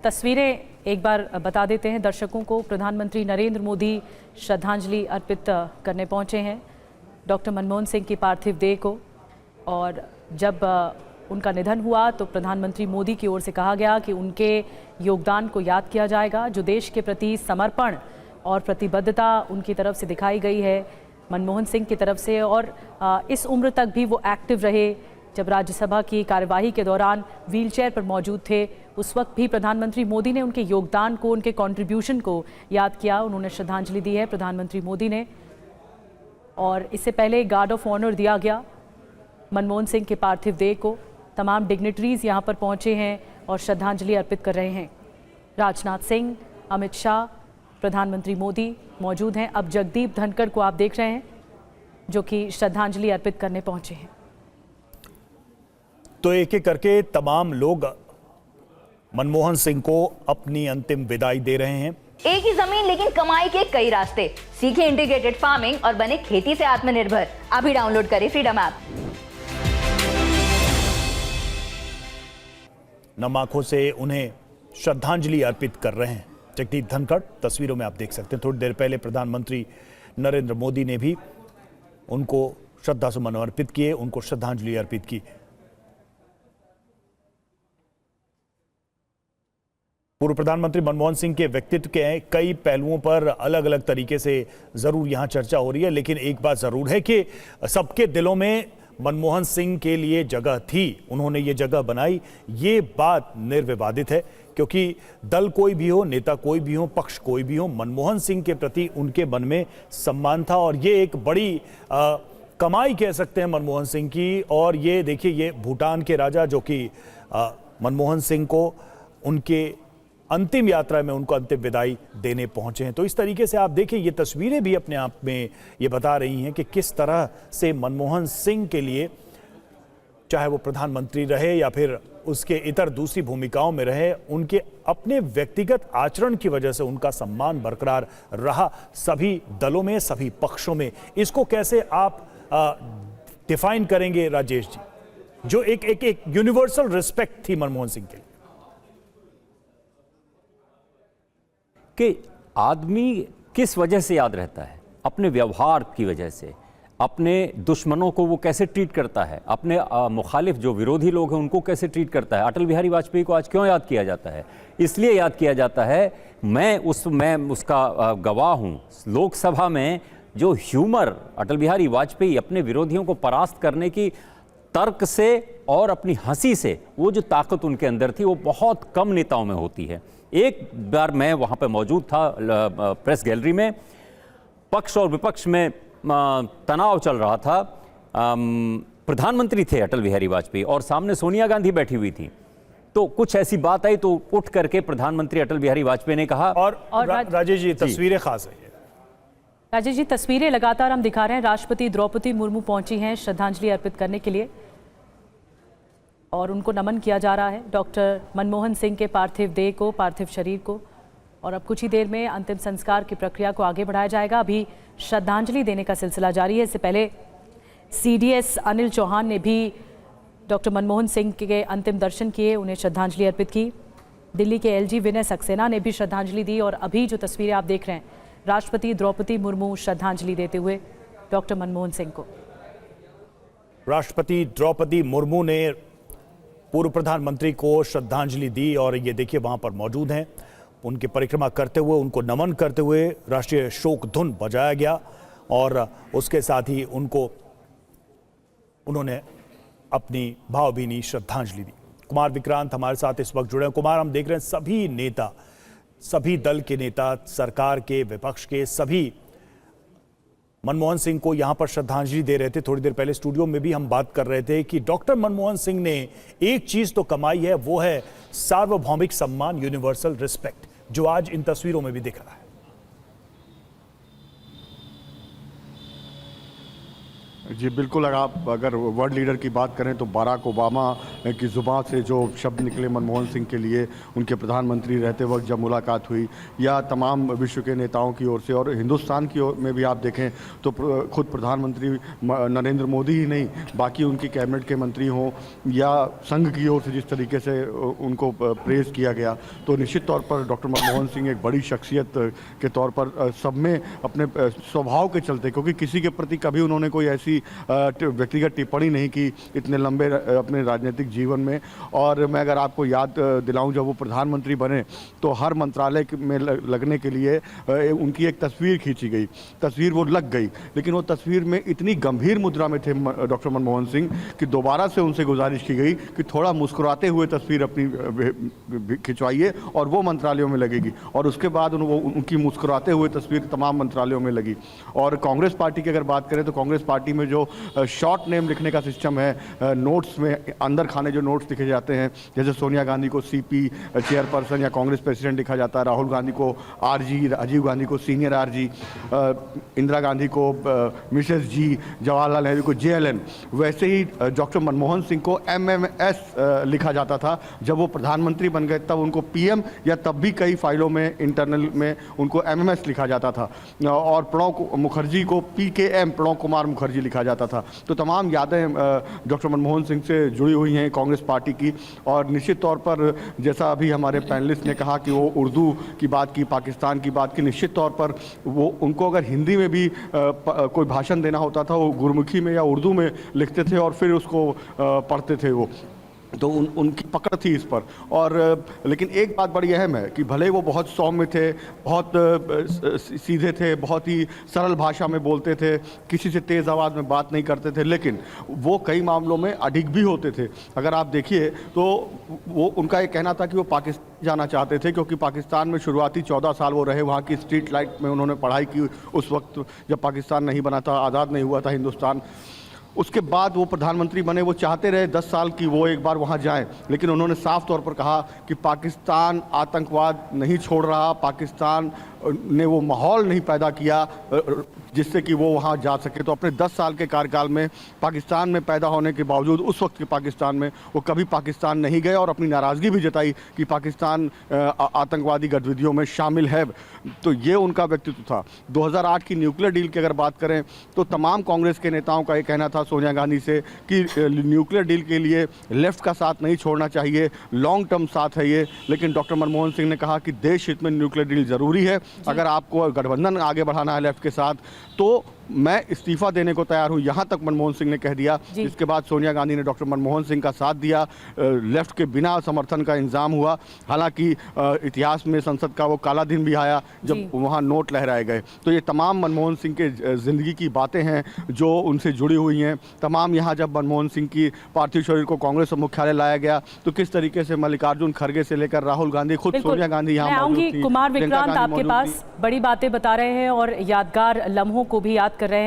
तस्वीरें एक बार बता देते हैं दर्शकों को। प्रधानमंत्री नरेंद्र मोदी श्रद्धांजलि अर्पित करने पहुंचे हैं डॉक्टर मनमोहन सिंह की पार्थिव देह को। और जब उनका निधन हुआ तो प्रधानमंत्री मोदी की ओर से कहा गया कि उनके योगदान को याद किया जाएगा। जो देश के प्रति समर्पण और प्रतिबद्धता उनकी तरफ से दिखाई गई है मनमोहन सिंह की तरफ से, और इस उम्र तक भी वो एक्टिव रहे। जब राज्यसभा की कार्यवाही के दौरान व्हीलचेयर पर मौजूद थे उस वक्त भी प्रधानमंत्री मोदी ने उनके योगदान को, उनके कंट्रीब्यूशन को याद किया। उन्होंने श्रद्धांजलि दी है प्रधानमंत्री मोदी ने। और इससे पहले गार्ड ऑफ ऑनर दिया गया मनमोहन सिंह के पार्थिव देह को। तमाम डिग्निटरीज यहां पर पहुंचे हैं और श्रद्धांजलि अर्पित कर रहे हैं। राजनाथ सिंह, अमित शाह, प्रधानमंत्री मोदी मौजूद हैं। अब जगदीप धनखड़ को आप देख रहे हैं जो कि श्रद्धांजलि अर्पित करने पहुंचे हैं। तो एक एक करके तमाम लोग मनमोहन सिंह को अपनी अंतिम विदाई दे रहे हैं। एक ही जमीन लेकिन कमाई के कई रास्ते। सीखे इंटीग्रेटेड फार्मिंग और बने खेती से आत्मनिर्भर। अभी डाउनलोड करें फ्रीडम ऐप। नम आंखों से उन्हें श्रद्धांजलि अर्पित कर रहे हैं जगदीप धनखड़। तस्वीरों में आप देख सकते हैं थोड़ी देर पहले प्रधानमंत्री नरेंद्र मोदी ने भी उनको श्रद्धासुमन अर्पित किए, उनको श्रद्धांजलि अर्पित की। पूर्व प्रधानमंत्री मनमोहन सिंह के व्यक्तित्व के कई पहलुओं पर अलग अलग तरीके से जरूर यहां चर्चा हो रही है, लेकिन एक बात जरूर है कि सबके दिलों में मनमोहन सिंह के लिए जगह थी, उन्होंने ये जगह बनाई। ये बात निर्विवादित है क्योंकि दल कोई भी हो, नेता कोई भी हो, पक्ष कोई भी हो, मनमोहन सिंह के प्रति उनके मन में सम्मान था। और ये एक बड़ी कमाई कह सकते हैं मनमोहन सिंह की। और ये देखिए, ये भूटान के राजा जो कि मनमोहन सिंह को उनके अंतिम यात्रा में उनको अंतिम विदाई देने पहुंचे हैं। तो इस तरीके से आप देखिए, ये तस्वीरें भी अपने आप में ये बता रही हैं कि किस तरह से मनमोहन सिंह के लिए, चाहे वो प्रधानमंत्री रहे या फिर उसके इतर दूसरी भूमिकाओं में रहे, उनके अपने व्यक्तिगत आचरण की वजह से उनका सम्मान बरकरार रहा सभी दलों में, सभी पक्षों में। इसको कैसे आप डिफाइन करेंगे राजेश जी, जो एक यूनिवर्सल रिस्पेक्ट थी मनमोहन सिंह के लिए? कि आदमी किस वजह से याद रहता है? अपने व्यवहार की वजह से। अपने दुश्मनों को वो कैसे ट्रीट करता है, अपने मुखालिफ जो विरोधी लोग हैं उनको कैसे ट्रीट करता है। अटल बिहारी वाजपेयी को आज क्यों याद किया जाता है? इसलिए याद किया जाता है, मैं उसका गवाह हूँ। लोकसभा में जो ह्यूमर अटल बिहारी वाजपेयी अपने विरोधियों को परास्त करने की तर्क से और अपनी हंसी से, वो जो ताकत उनके अंदर थी वो बहुत कम नेताओं में होती है। एक बार मैं वहाँ पे मौजूद था प्रेस गैलरी में, पक्ष और विपक्ष में तनाव चल रहा था। प्रधानमंत्री थे अटल बिहारी वाजपेयी और सामने सोनिया गांधी बैठी हुई थी। तो कुछ ऐसी बात आई तो उठ करके प्रधानमंत्री अटल बिहारी वाजपेयी ने कहा। और राजेश जी, तस्वीरें खास है। राजेश जी, तस्वीरें लगातार हम दिखा रहे हैं। राष्ट्रपति द्रौपदी मुर्मू पहुंची हैं श्रद्धांजलि अर्पित करने के लिए और उनको नमन किया जा रहा है डॉक्टर मनमोहन सिंह के पार्थिव देह को, पार्थिव शरीर को। और अब कुछ ही देर में अंतिम संस्कार की प्रक्रिया को आगे बढ़ाया जाएगा। अभी श्रद्धांजलि देने का सिलसिला जारी है। इससे पहले सीडीएस अनिल चौहान ने भी डॉक्टर मनमोहन सिंह के अंतिम दर्शन किए, उन्हें श्रद्धांजलि अर्पित की। दिल्ली के एलजी विनय सक्सेना ने भी श्रद्धांजलि दी। और अभी जो तस्वीरें आप देख रहे हैं, राष्ट्रपति द्रौपदी मुर्मू श्रद्धांजलि देते हुए डॉक्टर मनमोहन सिंह को। राष्ट्रपति द्रौपदी मुर्मू ने पूर्व प्रधानमंत्री को श्रद्धांजलि दी और ये देखिए वहां पर मौजूद हैं। उनकी परिक्रमा करते हुए, उनको नमन करते हुए राष्ट्रीय शोक धुन बजाया गया और उसके साथ ही उन्होंने अपनी भावभीनी श्रद्धांजलि दी। कुमार विक्रांत हमारे साथ इस वक्त जुड़े हैं। कुमार, हम देख रहे हैं सभी नेता, सभी दल के नेता, सरकार के, विपक्ष के, सभी मनमोहन सिंह को यहां पर श्रद्धांजलि दे रहे थे। थोड़ी देर पहले स्टूडियो में भी हम बात कर रहे थे कि डॉक्टर मनमोहन सिंह ने एक चीज तो कमाई है, वो है सार्वभौमिक सम्मान, यूनिवर्सल रिस्पेक्ट, जो आज इन तस्वीरों में भी दिख रहा है। जी बिल्कुल, अगर वर्ल्ड लीडर की बात करें तो बाराक ओबामा की ज़ुबान से जो शब्द निकले मनमोहन सिंह के लिए उनके प्रधानमंत्री रहते वक्त जब मुलाकात हुई, या तमाम विश्व के नेताओं की ओर से और हिंदुस्तान की ओर में भी आप देखें तो खुद प्रधानमंत्री नरेंद्र मोदी ही नहीं, बाकी उनकी कैबिनेट के मंत्री हों या संघ की ओर से जिस तरीके से उनको प्रेज़ किया गया, तो निश्चित तौर पर डॉक्टर मनमोहन सिंह एक बड़ी शख्सियत के तौर पर सब में अपने स्वभाव के चलते, क्योंकि किसी के प्रति कभी उन्होंने कोई ऐसी व्यक्तिगत टिप्पणी नहीं की इतने लंबे अपने राजनीतिक जीवन में। और मैं अगर आपको याद दिलाऊं, जब वो प्रधानमंत्री बने तो हर मंत्रालय में लगने के लिए उनकी एक तस्वीर खींची गई, तस्वीर वो लग गई, लेकिन वो तस्वीर में इतनी गंभीर मुद्रा में थे डॉक्टर मनमोहन सिंह कि दोबारा से उनसे गुजारिश की गई कि थोड़ा मुस्कुराते हुए तस्वीर अपनी खिंचवाइए और वो मंत्रालयों में लगेगी। और उसके बाद उनकी मुस्कुराते हुए तस्वीर तमाम मंत्रालयों में लगी। और कांग्रेस पार्टी की अगर बात करें तो कांग्रेस पार्टी में जो शॉर्ट नेम लिखने का सिस्टम है, नोट्स में अंदर खाने जो नोट्स लिखे जाते हैं, जैसे सोनिया गांधी को सीपी चेयरपर्सन या कांग्रेस प्रेसिडेंट लिखा जाता है, राहुल गांधी को आरजी, राजीव गांधी को सीनियर आरजी, इंदिरा गांधी को मिसेस जी, जवाहरलाल नेहरू को जेएलएन, वैसे ही डॉक्टर मनमोहन सिंह को एमएमएस लिखा जाता था। जब वो प्रधानमंत्री बन गए तब उनको पीएम, या तब भी कई फाइलों में इंटरनल में उनको एमएमएस लिखा जाता था, और प्रणब मुखर्जी को पीकेएम, प्रणब कुमार मुखर्जी लिखा जाता था। तो तमाम यादें डॉक्टर मनमोहन सिंह से जुड़ी हुई हैं कांग्रेस पार्टी की। और निश्चित तौर पर जैसा अभी हमारे पैनलिस्ट ने कहा कि वो उर्दू की बात की, पाकिस्तान की बात की, निश्चित तौर पर वो उनको अगर हिंदी में भी कोई भाषण देना होता था वो गुरमुखी में या उर्दू में लिखते थे और फिर उसको पढ़ते थे वो। तो उनकी पकड़ थी इस पर। और लेकिन एक बात बड़ी अहम है कि भले वो बहुत सौम्य थे, बहुत सीधे थे, बहुत ही सरल भाषा में बोलते थे, किसी से तेज़ आवाज़ में बात नहीं करते थे, लेकिन वो कई मामलों में अडिग भी होते थे। अगर आप देखिए तो वो उनका ये कहना था कि वो पाकिस्तान जाना चाहते थे, क्योंकि पाकिस्तान में शुरुआती 14 साल वो रहे, वहाँ की स्ट्रीट लाइट में उन्होंने पढ़ाई की उस वक्त जब पाकिस्तान नहीं बना था, आज़ाद नहीं हुआ था हिंदुस्तान। उसके बाद वो प्रधानमंत्री बने, वो चाहते रहे 10 साल की वो एक बार वहाँ जाएं, लेकिन उन्होंने साफ तौर पर कहा कि पाकिस्तान आतंकवाद नहीं छोड़ रहा, पाकिस्तान ने वो माहौल नहीं पैदा किया जिससे कि वो वहाँ जा सके। तो अपने 10 साल के कार्यकाल में पाकिस्तान में पैदा होने के बावजूद उस वक्त के पाकिस्तान में वो कभी पाकिस्तान नहीं गए और अपनी नाराज़गी भी जताई कि पाकिस्तान आतंकवादी गतिविधियों में शामिल है। तो ये उनका व्यक्तित्व था। 2008 की न्यूक्लियर डील की अगर बात करें तो तमाम कांग्रेस के नेताओं का ये कहना था सोनिया गांधी से कि न्यूक्लियर डील के लिए लेफ्ट का साथ नहीं छोड़ना चाहिए, लॉन्ग टर्म साथ है ये। लेकिन डॉक्टर मनमोहन सिंह ने कहा कि देश हित में न्यूक्लियर डील ज़रूरी है, अगर आपको गठबंधन आगे बढ़ाना है लेफ्ट के साथ तो मैं इस्तीफा देने को तैयार हूं, यहां तक मनमोहन सिंह ने कह दिया। इसके बाद सोनिया गांधी ने डॉक्टर मनमोहन सिंह का साथ दिया, लेफ्ट के बिना समर्थन का इंतजाम हुआ। हालांकि इतिहास में संसद का वो काला दिन भी आया जब वहां नोट लहराए गए। तो ये तमाम मनमोहन सिंह के ज़िंदगी की बातें हैं जो उनसे जुड़ी हुई हैं। तमाम यहाँ जब मनमोहन सिंह की पार्थिव शरीर को कांग्रेस मुख्यालय लाया गया तो किस तरीके से मल्लिकार्जुन खड़गे से लेकर राहुल गांधी, खुद सोनिया गांधी यहाँ मौजूद थी। कुमार विक्रांत आपके पास बड़ी बातें बता रहे हैं और यादगार लम्हों को भी याद कर रहे हैं।